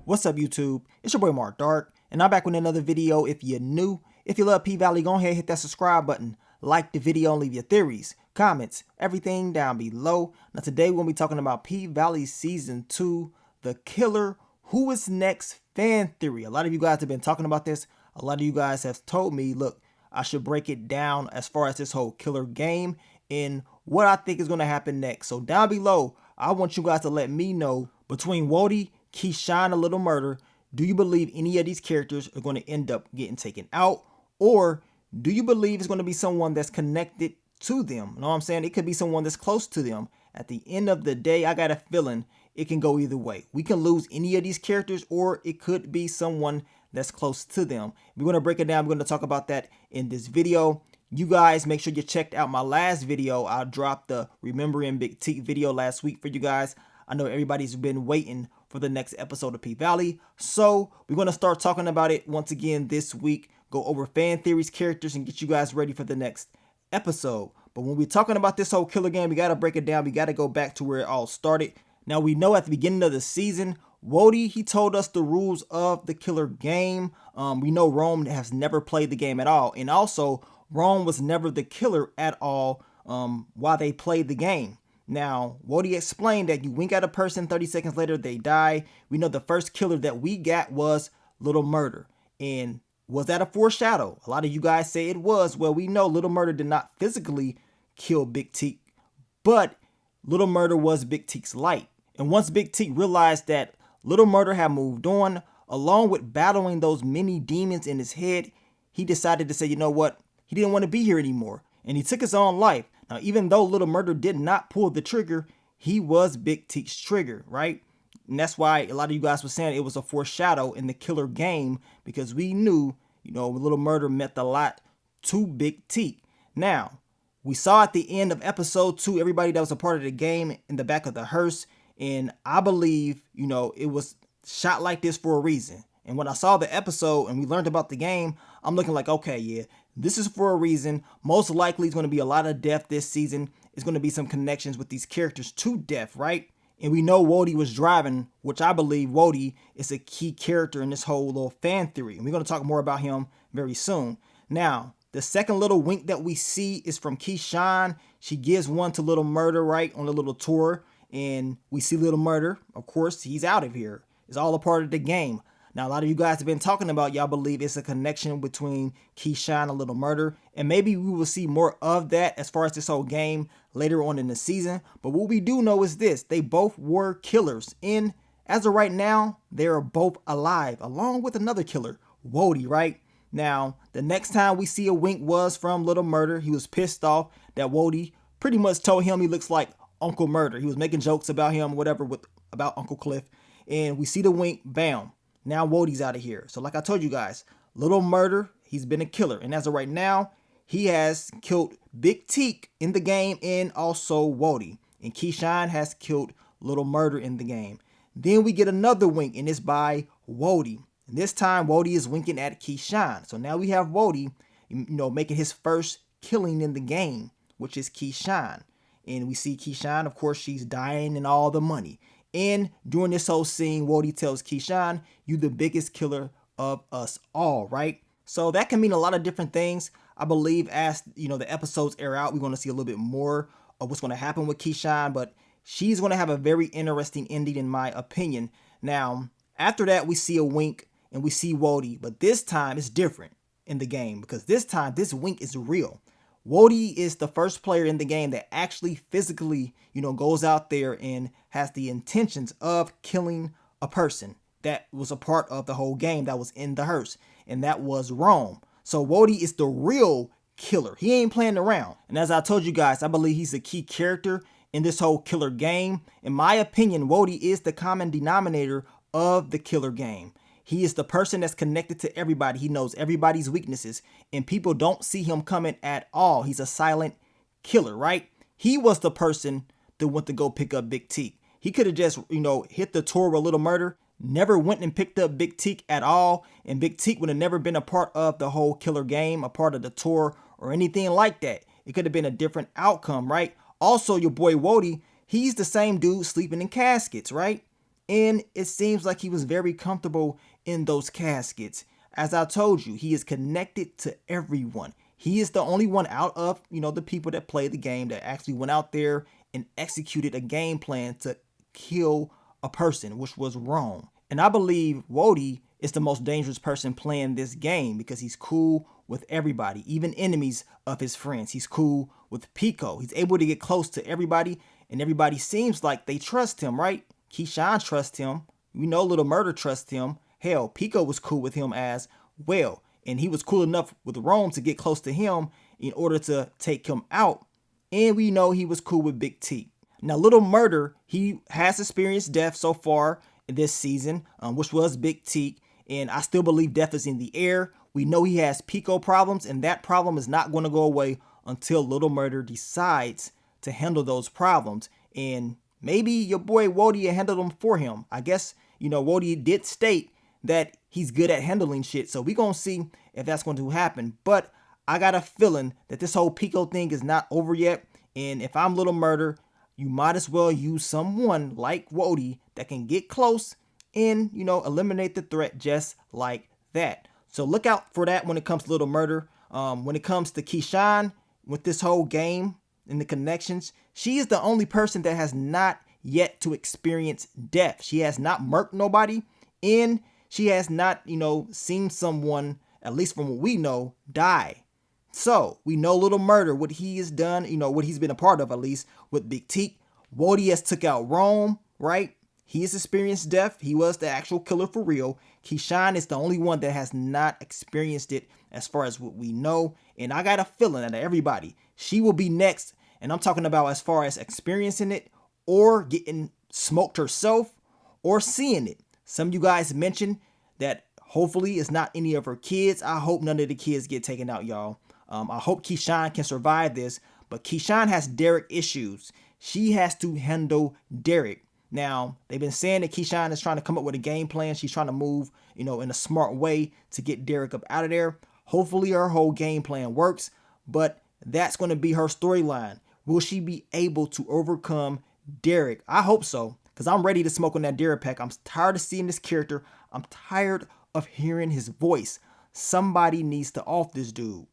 What's up, YouTube? It's your boy Mark Dark, and I'm back with another video. If you're new, if you love P-Valley, go ahead and hit that subscribe button. Like the video and leave your theories, comments, everything down below. Now today we're going to be talking about P-Valley Season 2, The Killer, Who is Next fan theory. A lot of you guys have been talking about this. A lot of you guys have told me, look, I should break it down as far as this whole killer game and what I think is going to happen next. So down below, I want you guys to let me know, between Wodie, Keyshawn, A Little Murder, do you believe any of these characters are going to end up getting taken out? Or do you believe it's going to be someone that's connected to them? You know what I'm saying? It could be someone that's close to them. At the end of the day, I got a feeling it can go either way. We can lose any of these characters, or it could be someone that's close to them. We're going to break it down. We're going to talk about that in this video. You guys make sure you checked out my last video. I dropped the Remembering Big T video last week for you guys. I know everybody's been waiting for the next episode of P-Valley. So we're going to start talking about it once again this week. Go over fan theories, characters, and get you guys ready for the next episode. But when we're talking about this whole killer game, we got to break it down. We got to go back to where it all started. Now, we know at the beginning of the season, Wodie, he told us the rules of the killer game. We know Rome has never played the game at all. And also, Rome was never the killer at all while they played the game. Now, Wodie explained that you wink at a person, 30 seconds later, they die. We know the first killer that we got was Little Murder. And was that a foreshadow? A lot of you guys say it was. Well, we know Little Murder did not physically kill Big Teak, but Little Murder was Big Teak's light. And once Big Teak realized that Little Murder had moved on, along with battling those many demons in his head, he decided to say, you know what? He didn't want to be here anymore. And he took his own life. Now, even though Little Murder did not pull the trigger, he was Big Teak's trigger, right? And that's why a lot of you guys were saying it was a foreshadow in the killer game, because we knew, you know, Little Murder meant a lot to Big Teak. Now, we saw at the end of episode 2, everybody that was a part of the game in the back of the hearse. And I believe, you know, it was shot like this for a reason. And when I saw the episode and we learned about the game, I'm looking like, okay, yeah, this is for a reason. Most likely it's going to be a lot of death this season. It's going to be some connections with these characters to death, right? And we know Wodie was driving, which I believe Wodie is a key character in this whole little fan theory. And we're going to talk more about him very soon. Now, the second little wink that we see is from Keyshawn. She gives one to Little Murder, right, on a little tour. And we see Little Murder. Of course, he's out of here. It's all a part of the game. Now, a lot of you guys have been talking about, y'all believe it's a connection between Keyshawn and Little Murder. And maybe we will see more of that as far as this whole game later on in the season. But what we do know is this. They both were killers. And as of right now, they are both alive, along with another killer, Wodie, right? Now, the next time we see a wink was from Little Murder. He was pissed off that Wodie pretty much told him he looks like Uncle Murder. He was making jokes about him, whatever, about Uncle Cliff. And we see the wink, bam. Now Wodie's out of here. So like I told you guys, Little Murder, he's been a killer. And as of right now, he has killed Big Teak in the game and also Wodie. And Keyshawn has killed Little Murder in the game. Then we get another wink, and it's by Wodie. And this time, Wodie is winking at Keyshawn. So now we have Wodie, you know, making his first killing in the game, which is Keyshawn. And we see Keyshawn, of course, she's dying and all the money. And during this whole scene, Wodie tells Keyshawn, you the biggest killer of us all, right? So that can mean a lot of different things. I believe as, you know, the episodes air out, we're going to see a little bit more of what's going to happen with Keyshawn. But she's going to have a very interesting ending, in my opinion. Now, after that, we see a wink and we see Wodie. But this time, it's different in the game, because this time, this wink is real. Wodie is the first player in the game that actually physically, you know, goes out there and has the intentions of killing a person that was a part of the whole game that was in the hearse, and that was Rome. So Wodie is the real killer. He ain't playing around. And as I told you guys, I believe he's a key character in this whole killer game. In my opinion, Wodie is the common denominator of the killer game. He is the person that's connected to everybody. He knows everybody's weaknesses, and people don't see him coming at all. He's a silent killer, right? He was the person that went to go pick up Big Teak. He could have just, you know, hit the tour with Little Murder, never went and picked up Big Teak at all, and Big Teak would have never been a part of the whole killer game, a part of the tour, or anything like that. It could have been a different outcome, right? Also, your boy Wodie, he's the same dude sleeping in caskets, right? And it seems like he was very comfortable in those caskets. As I told you, he is connected to everyone. He is the only one out of, the people that play the game that actually went out there and executed a game plan to kill a person, which was wrong. And I believe Wodie is the most dangerous person playing this game because he's cool with everybody, even enemies of his friends. He's cool with Pico. He's able to get close to everybody, and everybody seems like they trust him, right? Keyshawn trusts him. We know Little Murder trusts him. Hell, Pico was cool with him as well. And he was cool enough with Rome to get close to him in order to take him out. And we know he was cool with Big T. Now, Little Murder, he has experienced death so far in this season, which was Big T. And I still believe death is in the air. We know he has Pico problems, and that problem is not going to go away until Little Murder decides to handle those problems. And maybe your boy Wodie will handle them for him. I guess, Wodie did state that he's good at handling shit. So we're going to see if that's going to happen. But I got a feeling that this whole Pico thing is not over yet. And if I'm Little Murder, you might as well use someone like Wodie that can get close and, eliminate the threat just like that. So look out for that when it comes to Little Murder. When it comes to Keyshawn, with this whole game and the connections, she is the only person that has not yet to experience death. She has not murked nobody, and she has not, seen someone, at least from what we know, die. So we know Little Murder, what he has done, what he's been a part of, at least with Big T. Wodie has took out Rome, right? He has experienced death. He was the actual killer for real. Keyshawn is the only one that has not experienced it as far as what we know. And I got a feeling that everybody, she will be next. And I'm talking about as far as experiencing it or getting smoked herself or seeing it. Some of you guys mentioned that hopefully it's not any of her kids. I hope none of the kids get taken out, y'all. I hope Keyshawn can survive this. But Keyshawn has Derek issues. She has to handle Derek. Now, they've been saying that Keyshawn is trying to come up with a game plan. She's trying to move, in a smart way to get Derek up out of there. Hopefully her whole game plan works, but that's going to be her storyline. Will she be able to overcome Derek? I hope so, because I'm ready to smoke on that Derek pack. I'm tired of seeing this character. I'm tired of hearing his voice. Somebody needs to off this dude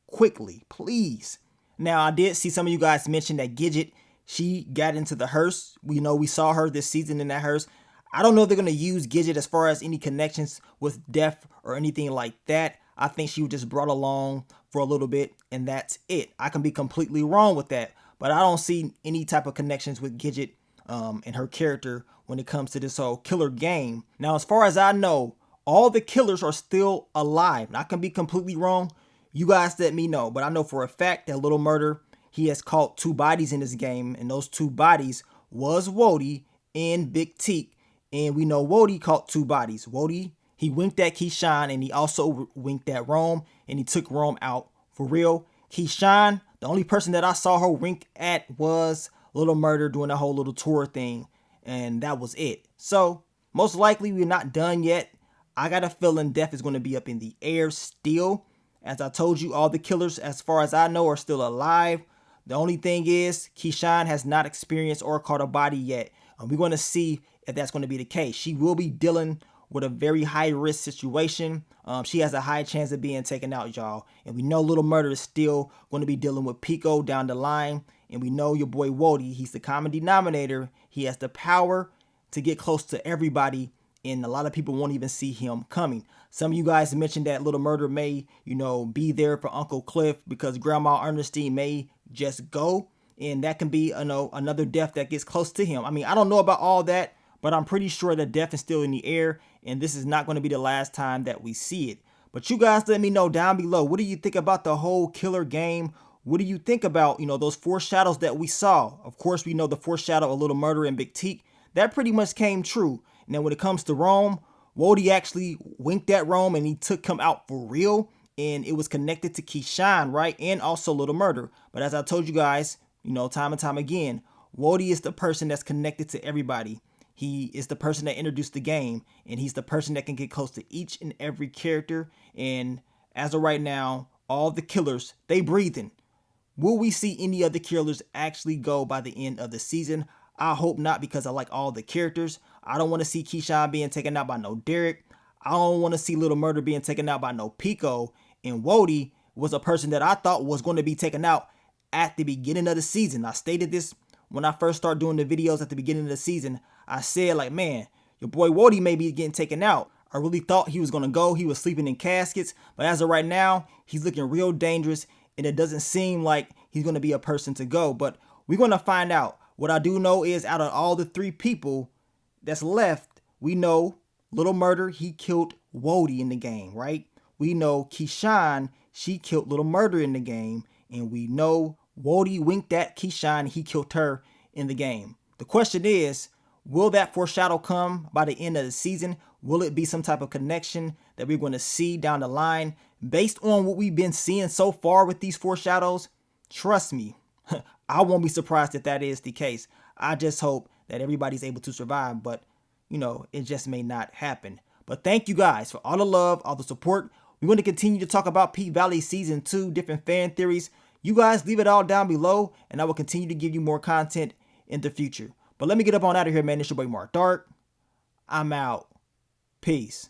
quickly, please. Now, I did see some of you guys mention that Gidget, she got into the hearse. We saw her this season in that hearse. I don't know if they're going to use Gidget as far as any connections with death or anything like that. I think she was just brought along for a little bit, and that's it. I can be completely wrong with that, but I don't see any type of connections with Gidget and her character when it comes to this whole killer game. Now, as far as I know, all the killers are still alive. And I can be completely wrong. You guys let me know, but I know for a fact that Little Murder, he has caught 2 bodies in this game, and those 2 bodies was Wodie and Big T. And we know Wodie caught 2 bodies. Wodie, he winked at Keyshawn, and he also winked at Rome, and he took Rome out for real. Keyshawn, the only person that I saw her wink at was Little Murder doing a whole little tour thing, and that was it. So most likely we're not done yet. I got a feeling death is going to be up in the air still. As I told you, all the killers, as far as I know, are still alive. The only thing is, Keyshawn has not experienced or caught a body yet. And we're going to see if that's going to be the case. She will be dealing with a very high-risk situation. She has a high chance of being taken out, y'all. And we know Little Murder is still going to be dealing with Pico down the line. And we know your boy Wodie, he's the common denominator. He has the power to get close to everybody, and a lot of people won't even see him coming. Some of you guys mentioned that Little Murder may, be there for Uncle Cliff because Grandma Ernestine may just go, and that can be, another death that gets close to him. I mean, I don't know about all that, but I'm pretty sure that death is still in the air, and this is not going to be the last time that we see it. But you guys let me know down below, what do you think about the whole killer game? What do you think about, those foreshadows that we saw? Of course, we know the foreshadow of Little Murder and Big T. That pretty much came true. Now, when it comes to Rome, Wodie actually winked at Rome and he took him out for real. And it was connected to Keyshawn, right? And also Little Murder. But as I told you guys, time and time again, Wodie is the person that's connected to everybody. He is the person that introduced the game. And he's the person that can get close to each and every character. And as of right now, all the killers, they breathing. Will we see any of the killers actually go by the end of the season? I hope not, because I like all the characters. I don't want to see Keyshawn being taken out by no Derek. I don't want to see Little Murder being taken out by no Pico. And Wodie was a person that I thought was going to be taken out at the beginning of the season. I stated this when I first started doing the videos at the beginning of the season. I said, like, man, your boy Wodie may be getting taken out. I really thought he was going to go. He was sleeping in caskets. But as of right now, he's looking real dangerous. And it doesn't seem like he's going to be a person to go. But we're going to find out. What I do know is, out of all the 3 people that's left, we know Little Murder, he killed Wodie in the game, right? We know Keyshawn, she killed Little Murder in the game. And we know Wodie winked at Keyshawn, he killed her in the game. The question is, will that foreshadow come by the end of the season? Will it be some type of connection that we're going to see down the line? Based on what we've been seeing so far with these foreshadows, trust me, I won't be surprised if that is the case. I just hope that everybody's able to survive, but, you know, it just may not happen. But thank you guys for all the love, all the support. We're going to continue to talk about P-Valley Season 2, different fan theories. You guys leave it all down below, and I will continue to give you more content in the future. But let me get up on out of here, man. It's your boy Mark Dark. I'm out. Peace.